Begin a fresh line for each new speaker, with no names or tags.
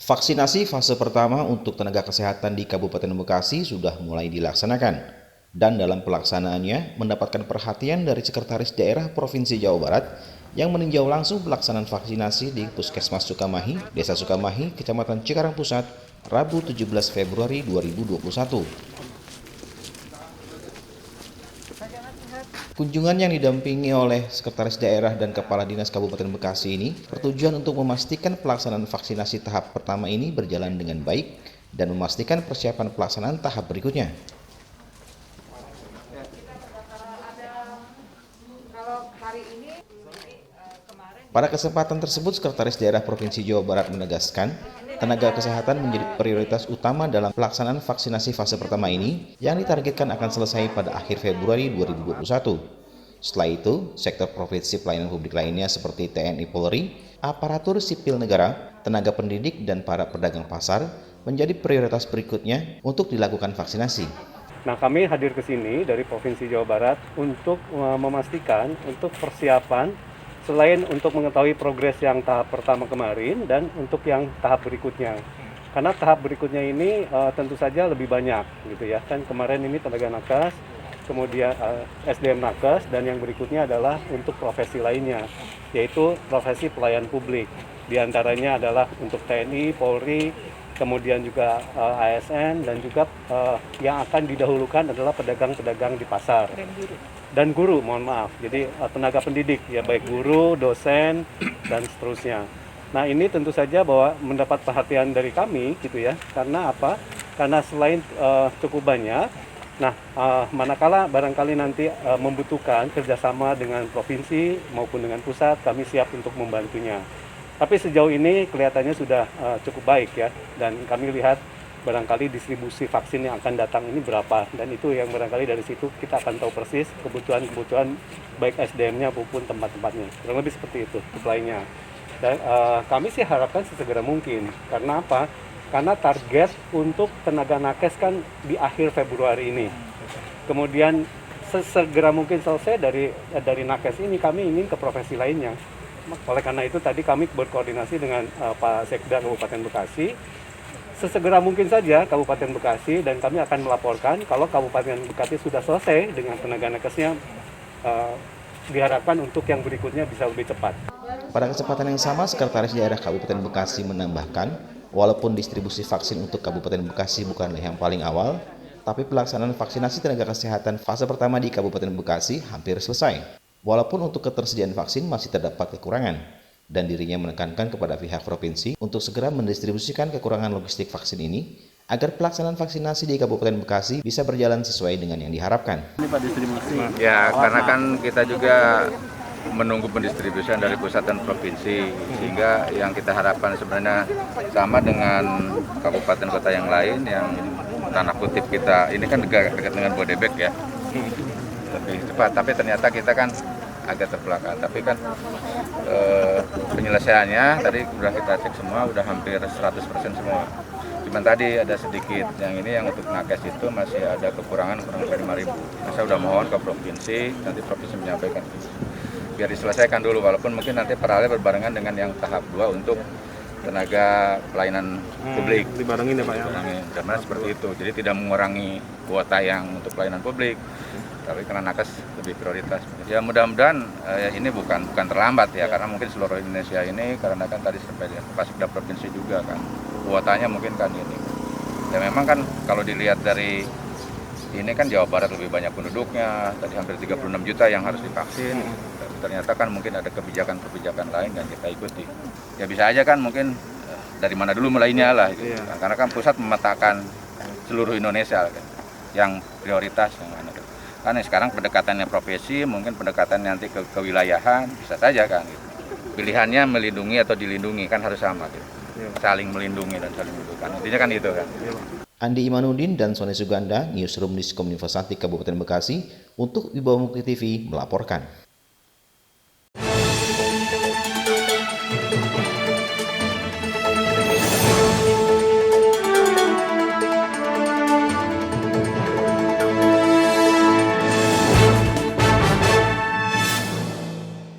Vaksinasi fase pertama untuk tenaga kesehatan di Kabupaten Bekasi sudah mulai dilaksanakan. Dan dalam pelaksanaannya mendapatkan perhatian dari Sekretaris Daerah Provinsi Jawa Barat yang meninjau langsung pelaksanaan vaksinasi di Puskesmas Sukamahi, Desa Sukamahi, Kecamatan Cikarang Pusat, Rabu 17 Februari 2021. Kunjungan yang didampingi oleh Sekretaris Daerah dan Kepala Dinas Kabupaten Bekasi ini bertujuan untuk memastikan pelaksanaan vaksinasi tahap pertama ini berjalan dengan baik dan memastikan persiapan pelaksanaan tahap berikutnya. Pada kesempatan tersebut, Sekretaris Daerah Provinsi Jawa Barat menegaskan, tenaga kesehatan menjadi prioritas utama dalam pelaksanaan vaksinasi fase pertama ini yang ditargetkan akan selesai pada akhir Februari 2021. Setelah itu, sektor profesi pelayanan publik lainnya seperti TNI Polri, aparatur sipil negara, tenaga pendidik, dan para pedagang pasar menjadi prioritas berikutnya untuk dilakukan vaksinasi.
Nah, kami hadir ke sini dari Provinsi Jawa Barat untuk memastikan untuk persiapan selain untuk mengetahui progres yang tahap pertama kemarin dan untuk yang tahap berikutnya. Karena tahap berikutnya ini tentu saja lebih banyak gitu ya. Kan kemarin ini tenaga nakes, kemudian SDM nakes, dan yang berikutnya adalah untuk profesi lainnya, yaitu profesi pelayan publik. Di antaranya adalah untuk TNI, Polri, kemudian juga ASN, dan juga yang akan didahulukan adalah pedagang-pedagang di pasar. Dan guru, mohon maaf. Jadi tenaga pendidik, ya baik guru, dosen, dan seterusnya. Nah, ini tentu saja bahwa mendapat perhatian dari kami gitu ya. Karena apa? Karena selain cukup banyak, nah manakala barangkali nanti membutuhkan kerjasama dengan provinsi maupun dengan pusat, kami siap untuk membantunya. Tapi sejauh ini kelihatannya sudah cukup baik ya, dan kami lihat barangkali distribusi vaksin yang akan datang ini berapa, dan itu yang barangkali dari situ kita akan tahu persis kebutuhan baik SDM-nya maupun tempat-tempatnya. Kurang lebih seperti itu supply-nya. Dan kami sih harapkan sesegera mungkin. Karena apa? Karena target untuk tenaga nakes kan di akhir Februari ini. Kemudian sesegera mungkin selesai dari nakes ini, kami ingin ke profesi lainnya. Oleh karena itu tadi kami berkoordinasi dengan Pak Sekda Kabupaten Bekasi. Sesegera mungkin saja Kabupaten Bekasi, dan kami akan melaporkan kalau Kabupaten Bekasi sudah selesai dengan tenaga nakesnya, diharapkan untuk yang berikutnya bisa lebih cepat.
Pada kesempatan yang sama, Sekretaris Daerah Kabupaten Bekasi menambahkan, walaupun distribusi vaksin untuk Kabupaten Bekasi bukanlah yang paling awal, tapi pelaksanaan vaksinasi tenaga kesehatan fase pertama di Kabupaten Bekasi hampir selesai. Walaupun untuk ketersediaan vaksin masih terdapat kekurangan, dan dirinya menekankan kepada pihak provinsi untuk segera mendistribusikan kekurangan logistik vaksin ini agar pelaksanaan vaksinasi di Kabupaten Bekasi bisa berjalan sesuai dengan yang diharapkan.
Ya, karena kan kita juga menunggu pendistribusian dari pusat dan provinsi, sehingga yang kita harapkan sebenarnya sama dengan kabupaten kota yang lain yang tanda kutip kita ini kan dekat dengan Bodebek ya, lebih cepat, tapi ternyata kita kan agak terbelakang. Tapi kan penyelesaiannya tadi sudah kita cek semua, udah hampir 100% semua. Cuman tadi ada sedikit yang ini yang untuk nakes itu masih ada kekurangan kurang lebih 5.000. Nah, saya udah mohon ke provinsi, nanti provinsi menyampaikan biar diselesaikan dulu, walaupun mungkin nanti paralel berbarengan dengan yang tahap 2 untuk tenaga pelayanan publik.
Dibarengin ya Pak ya?
Karena seperti itu, jadi tidak mengurangi kuota yang untuk pelayanan publik, tapi karena nakes lebih prioritas. Ya mudah-mudahan ini bukan terlambat ya, karena mungkin seluruh Indonesia ini, karena kan tadi sampai pas sudah provinsi juga kan, kuotanya mungkin kan ini. Dan memang kan kalau dilihat dari ini kan Jawa Barat lebih banyak penduduknya, tadi hampir 36 juta yang harus divaksin. Ternyata kan mungkin ada kebijakan-kebijakan lain yang kita ikuti. Ya bisa aja kan mungkin dari mana dulu mulainya lah gitu. Iya. Karena kan pusat memetakan seluruh Indonesia kan, yang prioritas yang mana. Karena sekarang pendekatannya profesi, mungkin pendekatan nanti ke kewilayahan, bisa saja kan gitu. Pilihannya melindungi atau dilindungi kan harus sama gitu. Iya. Saling melindungi dan saling melindungi. Intinya kan itu kan. Iya.
Andi Imanudin dan Sony Suganda, Newsroom Diskominfo Kabupaten Bekasi, untuk Wibawa Mukti TV melaporkan.